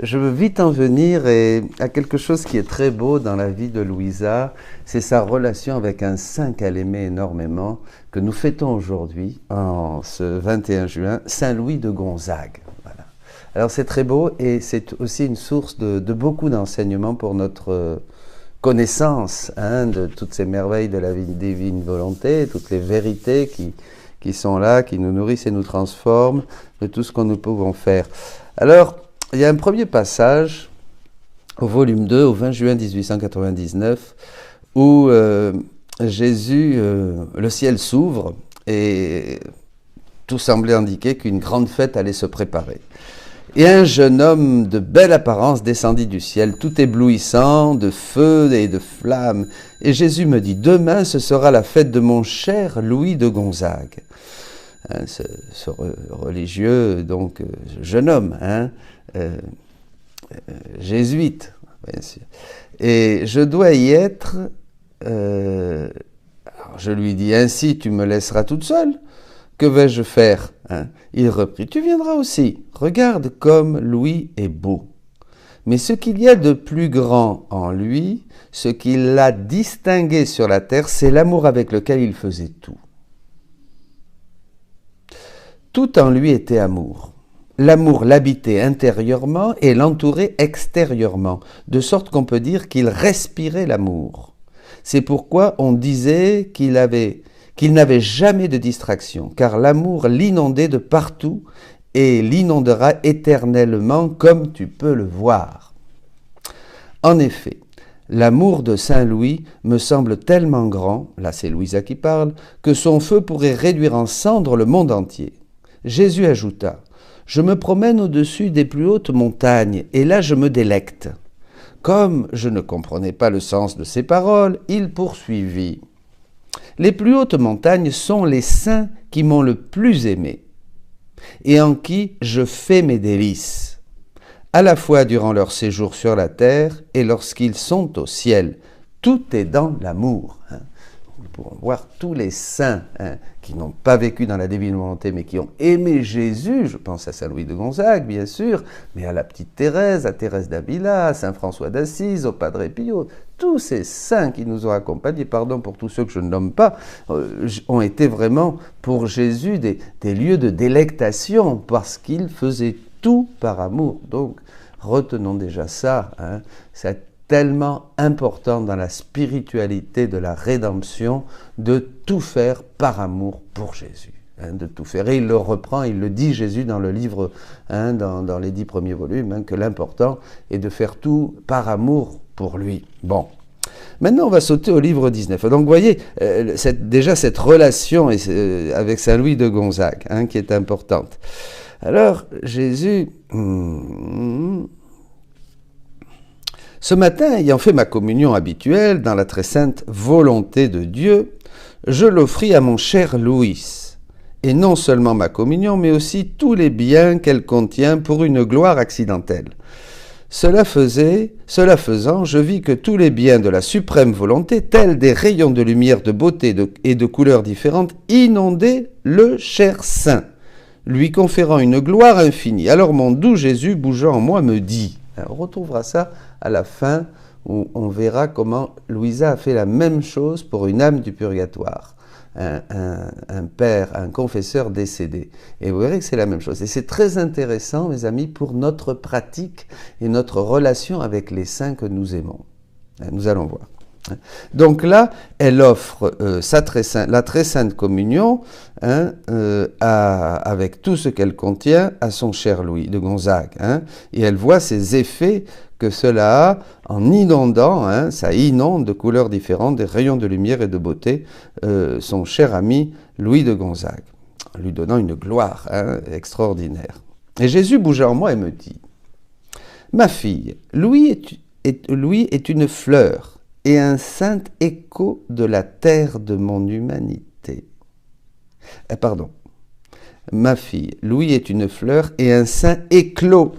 Je veux vite en venir à quelque chose qui est très beau dans la vie de Louisa, c'est sa relation avec un saint qu'elle aimait énormément, que nous fêtons aujourd'hui, en ce 21 juin, Saint Louis de Gonzague. Voilà. Alors c'est très beau et c'est aussi une source de beaucoup d'enseignements pour notre connaissance de toutes ces merveilles de la divine volonté, toutes les vérités qui sont là, qui nous nourrissent et nous transforment, de tout ce que nous pouvons faire. Alors, il y a un premier passage au volume 2, au 20 juin 1899, où Jésus, le ciel s'ouvre et tout semblait indiquer qu'une grande fête allait se préparer. Et un jeune homme de belle apparence descendit du ciel, tout éblouissant, de feu et de flammes. Et Jésus me dit, demain ce sera la fête de mon cher Louis de Gonzague. Ce religieux, donc jeune homme, jésuite, bien sûr. Et je dois y être. Alors je lui dis, ainsi tu me laisseras toute seule. Que vais-je faire? Il reprit, tu viendras aussi. Regarde comme Louis est beau. Mais ce qu'il y a de plus grand en lui, ce qui l'a distingué sur la terre, c'est l'amour avec lequel il faisait tout. Tout en lui était amour. L'amour l'habitait intérieurement et l'entourait extérieurement, de sorte qu'on peut dire qu'il respirait l'amour. C'est pourquoi on disait qu'il n'avait jamais de distraction, car l'amour l'inondait de partout et l'inondera éternellement comme tu peux le voir. En effet, l'amour de Saint Louis me semble tellement grand, là c'est Louisa qui parle, que son feu pourrait réduire en cendres le monde entier. Jésus ajouta, « Je me promène au-dessus des plus hautes montagnes, et là je me délecte. » Comme je ne comprenais pas le sens de ces paroles, il poursuivit. « Les plus hautes montagnes sont les saints qui m'ont le plus aimé, et en qui je fais mes délices, à la fois durant leur séjour sur la terre et lorsqu'ils sont au ciel. Tout est dans l'amour. » Nous pourrons voir tous les saints qui n'ont pas vécu dans la divine volonté, mais qui ont aimé Jésus. Je pense à Saint Louis de Gonzague, bien sûr, mais à la petite Thérèse, à Thérèse d'Avila, à Saint François d'Assise, au Padre Pio. Tous ces saints qui nous ont accompagnés, pardon pour tous ceux que je ne nomme pas, ont été vraiment pour Jésus des lieux de délectation, parce qu'ils faisaient tout par amour. Donc, retenons déjà ça, cette tellement important dans la spiritualité de la rédemption, de tout faire par amour pour Jésus. De tout faire. Et il le reprend, il le dit Jésus dans le livre, dans les 10 premiers volumes, que l'important est de faire tout par amour pour lui. Bon. Maintenant, on va sauter au livre 19. Donc, vous voyez, déjà cette relation avec Saint Louis de Gonzague, qui est importante. Alors, Jésus... Ce matin, ayant fait ma communion habituelle dans la très sainte volonté de Dieu, je l'offris à mon cher Louis, et non seulement ma communion, mais aussi tous les biens qu'elle contient pour une gloire accidentelle. Cela faisant, je vis que tous les biens de la suprême volonté, tels des rayons de lumière de beauté et de couleurs différentes, inondaient le cher saint, lui conférant une gloire infinie. Alors mon doux Jésus, bougeant en moi, me dit... On retrouvera ça à la fin où on verra comment Louisa a fait la même chose pour une âme du purgatoire, un père, un confesseur décédé. Et vous verrez que c'est la même chose. Et c'est très intéressant, mes amis, pour notre pratique et notre relation avec les saints que nous aimons. Nous allons voir. Donc là, elle offre la très sainte communion avec tout ce qu'elle contient à son cher Louis de Gonzague. Et elle voit ces effets que cela a en inondant, ça inonde de couleurs différentes, des rayons de lumière et de beauté, son cher ami Louis de Gonzague, en lui donnant une gloire extraordinaire. Et Jésus bougea en moi et me dit, « Ma fille, Louis est une fleur, et un saint écho de la terre de mon humanité. » Ma fille, Louis est une fleur et un saint éclos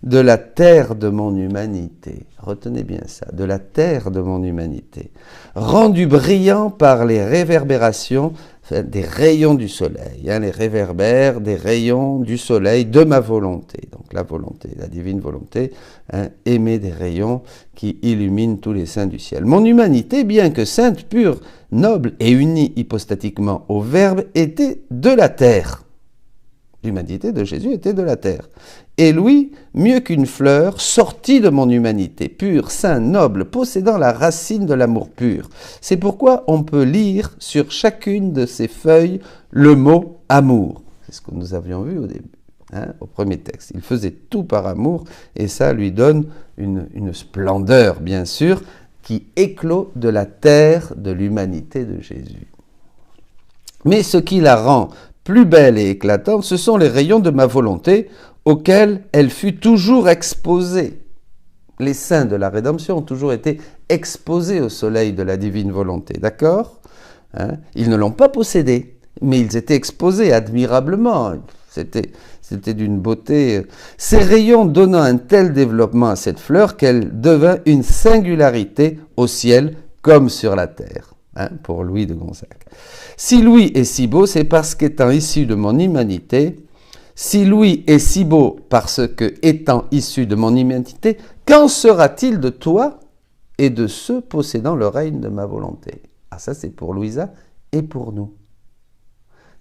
de la terre de mon humanité. Retenez bien ça, de la terre de mon humanité. Rendu brillant par les réverbérations des rayons du soleil, les réverbères des rayons du soleil de ma volonté. Donc la volonté, la divine volonté, émet des rayons qui illuminent tous les saints du ciel. Mon humanité, bien que sainte, pure, noble et unie hypostatiquement au Verbe, était de la terre. L'humanité de Jésus était de la terre. Et lui, mieux qu'une fleur, sortit de mon humanité, pur, saint, noble, possédant la racine de l'amour pur. C'est pourquoi on peut lire sur chacune de ces feuilles le mot amour. C'est ce que nous avions vu au début, au premier texte. Il faisait tout par amour, et ça lui donne une splendeur, bien sûr, qui éclot de la terre de l'humanité de Jésus. Mais ce qui la rend plus belle et éclatante, ce sont les rayons de ma volonté, auxquels elle fut toujours exposée. Les saints de la rédemption ont toujours été exposés au soleil de la divine volonté, d'accord ? Ils ne l'ont pas possédé, mais ils étaient exposés admirablement. C'était d'une beauté. Ces rayons donnant un tel développement à cette fleur qu'elle devint une singularité au ciel comme sur la terre, pour Louis de Gonzague. Si Louis est si beau, c'est parce qu'étant issu de mon humanité. Si Louis est si beau parce que, étant issu de mon humanité, qu'en sera-t-il de toi et de ceux possédant le règne de ma volonté ? Ah, ça c'est pour Louisa et pour nous.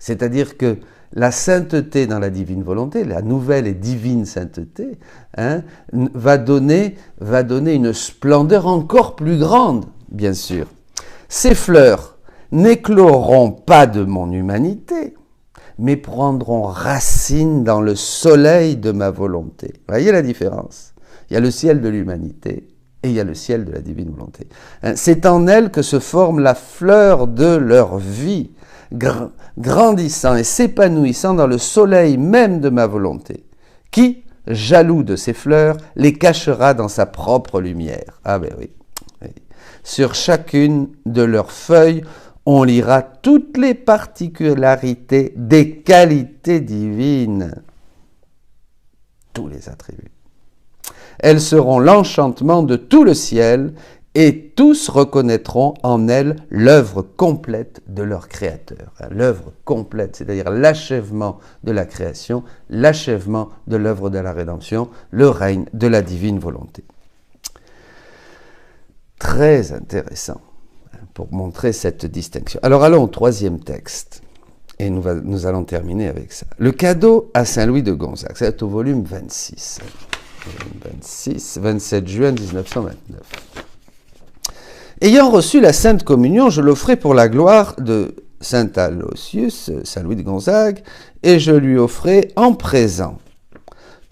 C'est-à-dire que la sainteté dans la divine volonté, la nouvelle et divine sainteté, va donner une splendeur encore plus grande, bien sûr. Ces fleurs n'écloront pas de mon humanité, mais prendront racine dans le soleil de ma volonté. Vous voyez la différence ? Il y a le ciel de l'humanité et il y a le ciel de la divine volonté. C'est en elles que se forme la fleur de leur vie, grandissant et s'épanouissant dans le soleil même de ma volonté, qui, jaloux de ces fleurs, les cachera dans sa propre lumière. Ah ben oui. Sur chacune de leurs feuilles, on lira toutes les particularités des qualités divines, tous les attributs. Elles seront l'enchantement de tout le ciel et tous reconnaîtront en elles l'œuvre complète de leur Créateur. L'œuvre complète, c'est-à-dire l'achèvement de la création, l'achèvement de l'œuvre de la rédemption, le règne de la divine volonté. Très intéressant pour montrer cette distinction. Alors allons au troisième texte, et nous allons terminer avec ça. Le cadeau à Saint-Louis de Gonzague, c'est au volume 26. 27 juin 1929. Ayant reçu la Sainte Communion, je l'offrais pour la gloire de Saint Aloysius, Saint-Louis de Gonzague, et je lui offrais en présent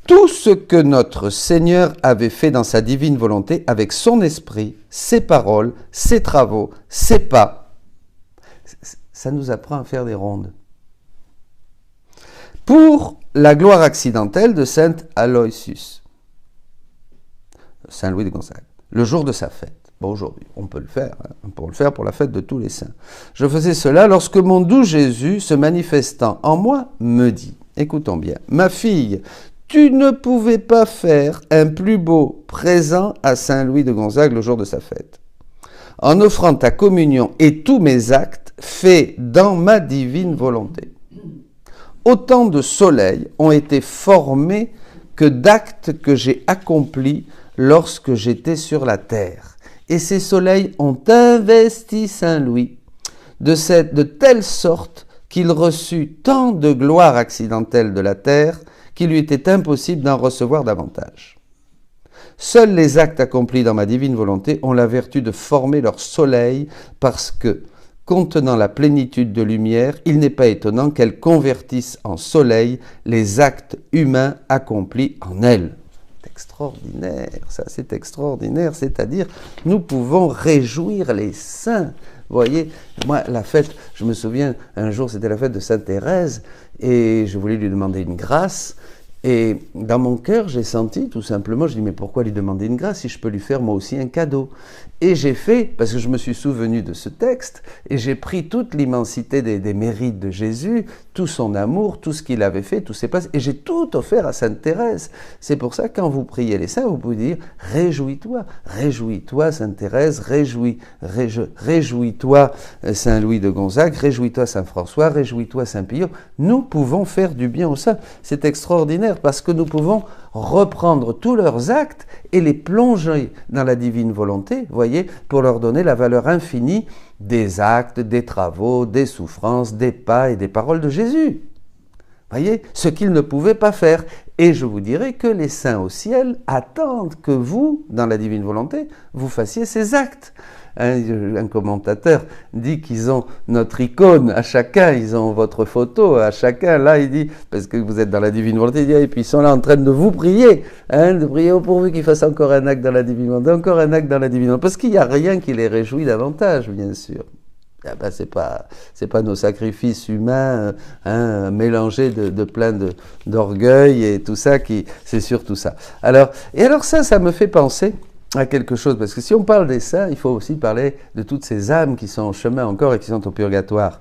tout ce que notre Seigneur avait fait dans sa divine volonté avec son esprit, ses paroles, ses travaux, ses pas. Ça nous apprend à faire des rondes. Pour la gloire accidentelle de Saint Aloysius, Saint-Louis de Gonzague, le jour de sa fête. Bon, aujourd'hui, on peut le faire, on peut le faire pour la fête de tous les saints. Je faisais cela lorsque mon doux Jésus, se manifestant en moi, me dit, écoutons bien, ma fille, tu ne pouvais pas faire un plus beau présent à Saint-Louis de Gonzague le jour de sa fête, en offrant ta communion et tous mes actes faits dans ma divine volonté. Autant de soleils ont été formés que d'actes que j'ai accomplis lorsque j'étais sur la terre. Et ces soleils ont investi Saint-Louis de telle sorte qu'il reçut tant de gloire accidentelle de la terre qu'il lui était impossible d'en recevoir davantage. Seuls les actes accomplis dans ma divine volonté ont la vertu de former leur soleil parce que, contenant la plénitude de lumière, il n'est pas étonnant qu'elles convertissent en soleil les actes humains accomplis en elles. C'est extraordinaire, ça c'est extraordinaire, c'est-à-dire nous pouvons réjouir les saints. Vous voyez, moi la fête, je me souviens, un jour c'était la fête de Sainte Thérèse et je voulais lui demander une grâce Et dans mon cœur, j'ai senti tout simplement, je dis mais pourquoi lui demander une grâce si je peux lui faire moi aussi un cadeau? Et j'ai fait, parce que je me suis souvenu de ce texte, et j'ai pris toute l'immensité des mérites de Jésus, tout son amour, tout ce qu'il avait fait, tous ses passes, et j'ai tout offert à Sainte Thérèse. C'est pour ça que quand vous priez les saints, vous pouvez dire réjouis-toi, réjouis-toi Sainte Thérèse, réjouis-toi Saint Louis de Gonzague, réjouis-toi Saint François, réjouis-toi Saint Pillon. Nous pouvons faire du bien aux saints. C'est extraordinaire parce que nous pouvons reprendre tous leurs actes et les plonger dans la divine volonté, voyez, pour leur donner la valeur infinie des actes, des travaux, des souffrances, des pas et des paroles de Jésus. Voyez, ce qu'ils ne pouvaient pas faire. Et je vous dirais que les saints au ciel attendent que vous, dans la divine volonté, vous fassiez ces actes. Un commentateur dit qu'ils ont notre icône à chacun, ils ont votre photo à chacun. Là, il dit, parce que vous êtes dans la divine volonté, il dit, et puis ils sont là en train de vous prier, de prier au pourvu qu'ils fassent encore un acte dans la divine volonté, encore un acte dans la divine volonté, parce qu'il n'y a rien qui les réjouit davantage, bien sûr. Ah ben, c'est pas nos sacrifices humains mélangés de plein d'orgueil et tout ça, c'est surtout ça. Alors ça me fait penser à quelque chose, parce que si on parle des saints, il faut aussi parler de toutes ces âmes qui sont en chemin encore et qui sont au purgatoire.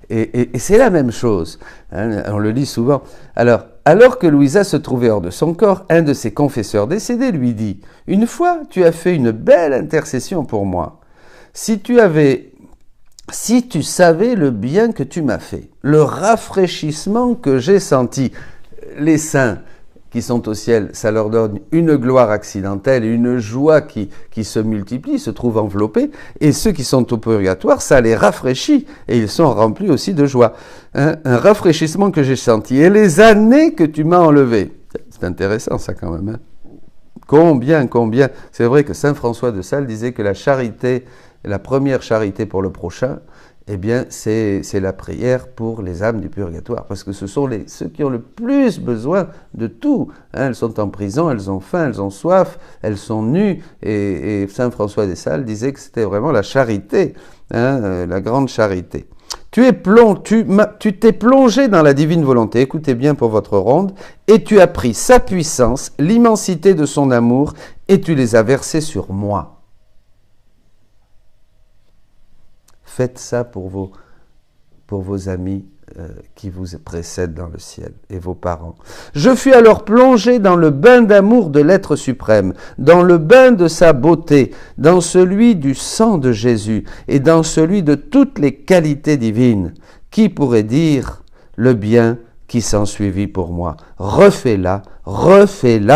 Et c'est la même chose, on le lit souvent. Alors que Louisa se trouvait hors de son corps, un de ses confesseurs décédés lui dit « Une fois, tu as fait une belle intercession pour moi. Si tu savais le bien que tu m'as fait, le rafraîchissement que j'ai senti, les saints qui sont au ciel, ça leur donne une gloire accidentelle et une joie qui se multiplie, se trouve enveloppée, et ceux qui sont au purgatoire, ça les rafraîchit, et ils sont remplis aussi de joie. Un rafraîchissement que j'ai senti, et les années que tu m'as enlevées. C'est intéressant ça quand même. Combien. C'est vrai que Saint François de Sales disait que la charité, la première charité pour le prochain, eh bien, c'est la prière pour les âmes du purgatoire, parce que ce sont ceux qui ont le plus besoin de tout. Elles sont en prison, elles ont faim, elles ont soif, elles sont nues, et Saint François de Sales disait que c'était vraiment la charité, la grande charité. Tu t'es plongé dans la divine volonté, écoutez bien pour votre ronde, et tu as pris sa puissance, l'immensité de son amour, et tu les as versés sur moi. Faites ça pour vos amis qui vous précèdent dans le ciel et vos parents. Je fus alors plongé dans le bain d'amour de l'être suprême, dans le bain de sa beauté, dans celui du sang de Jésus et dans celui de toutes les qualités divines. Qui pourrait dire le bien qui s'ensuivit pour moi? Refais-la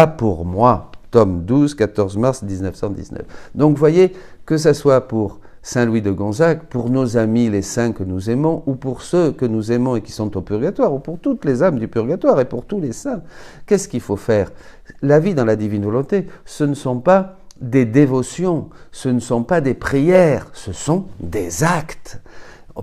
pour moi. Tome 12, 14 mars 1919. Donc, voyez, que ça soit pour Saint Louis de Gonzague, pour nos amis les saints que nous aimons, ou pour ceux que nous aimons et qui sont au purgatoire, ou pour toutes les âmes du purgatoire et pour tous les saints. Qu'est-ce qu'il faut faire? La vie dans la divine volonté, ce ne sont pas des dévotions, ce ne sont pas des prières, ce sont des actes.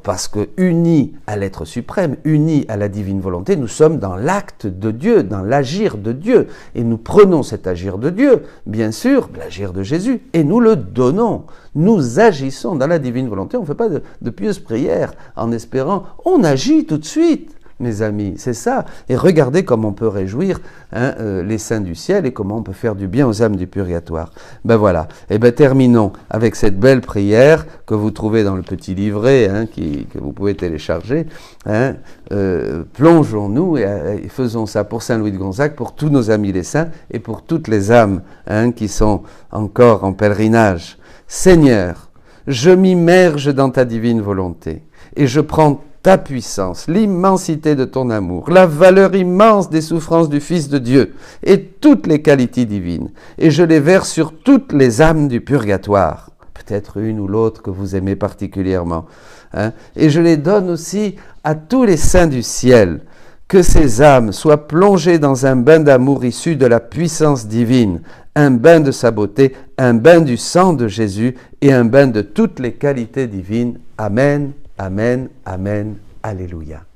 Parce que unis à l'être suprême, unis à la divine volonté, nous sommes dans l'acte de Dieu, dans l'agir de Dieu. Et nous prenons cet agir de Dieu, bien sûr, l'agir de Jésus, et nous le donnons. Nous agissons dans la divine volonté. On ne fait pas de pieuses prières en espérant, on agit tout de suite. Mes amis, c'est ça. Et regardez comment on peut réjouir les saints du ciel et comment on peut faire du bien aux âmes du purgatoire. Ben voilà. Et ben terminons avec cette belle prière que vous trouvez dans le petit livret que vous pouvez télécharger. Plongeons-nous et faisons ça pour Saint Louis de Gonzague, pour tous nos amis les saints et pour toutes les âmes qui sont encore en pèlerinage. Seigneur, je m'immerge dans ta divine volonté et je prends ta puissance, l'immensité de ton amour, la valeur immense des souffrances du Fils de Dieu et toutes les qualités divines, et je les verse sur toutes les âmes du purgatoire, peut-être une ou l'autre que vous aimez particulièrement, et je les donne aussi à tous les saints du ciel, que ces âmes soient plongées dans un bain d'amour issu de la puissance divine, un bain de sa beauté, un bain du sang de Jésus et un bain de toutes les qualités divines. Amen. Amen, Amen, Alléluia.